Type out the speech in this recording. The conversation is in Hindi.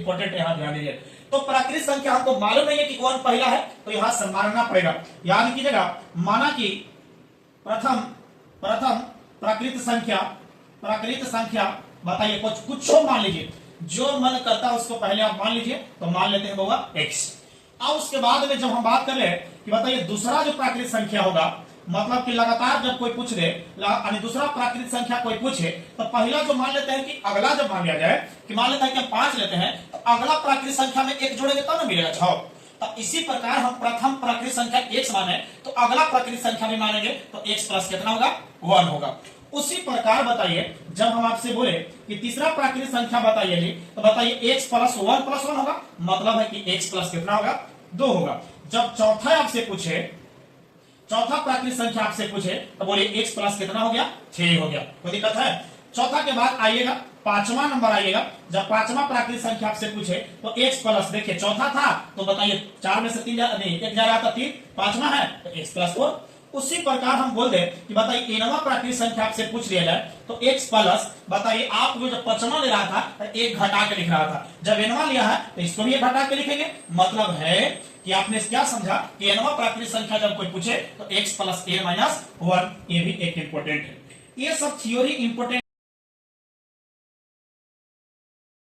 इंपॉर्टेंट है, यहाँ ध्यान दीजिए। तो प्राकृत संख्या हमको मालूम नहीं है कि कौन पहला है, तो यहां से मानना पड़ेगा। याद कीजिएगा, माना कि प्रथम प्राकृत संख्या बताइए, कुछ मान लीजिए, जो मन करता है उसको पहले आप मान लीजिए। तो मान लेते हैं बाबा x। अब उसके बाद में जब हम बात कर ले कि बताइए दूसरा जो प्राकृत संख्या होगा, मतलब कि लगातार जब कोई पूछ दे यानी दूसरा प्राकृत संख्या कोई पूछे, तो पहला जो मान लेते हैं कि अगला जब मान लिया जाए कि मान लेते हैं कि हम 5 लेते हैं, तो अगला प्राकृत संख्या में 1 जोड़ेंगे तब ना मिलेगा 6। तो इसी प्रकार हम प्रथम प्राकृत संख्या x माने तो अगला प्राकृत संख्या भी मानेंगे तो x प्लस कितना होगा, 1 होगा। उसी प्रकार बताइए जब हम आपसे बोले कि तीसरा प्राकृत संख्या बताइए जी, तो बताइए x प्लस 1 होगा, मतलब है कि x प्लस कितना होगा, 2 होगा। जब चौथा आपसे पूछे, चौथा प्राकृत संख्या आपसे पूछे, तो बोलिए x प्लस कितना हो गया, 6 हो गया। कोई दिक्कत है? चौथा के बाद आइएगा पांचवा नंबर आइएगा, जब पांचवा प्राकृत संख्या आपसे पूछे तो x प्लस, देखिए चौथा था तो बताइए 4 में से 3 नहीं 1 जा रहा था 3, पांचवा है तो x प्लस 4। उसी प्रकार हम बोल दे कि बताइए nवां प्राकृत संख्या आपसे पूछ लिया जाए तो x प्लस, बताइए आप जो पांचवा ले रहा था तो 1 घटा के लिख रहा था, जब nवां लिया है तो इसको भी 1 घटा के लिखेंगे। मतलब है कि आपने क्या समझा कि nवां प्राकृत संख्या जब कोई पूछे तो x प्लस a माइनस 1, ये भी एक इंपॉर्टेंट है। ये सब थ्योरी इंपॉर्टेंट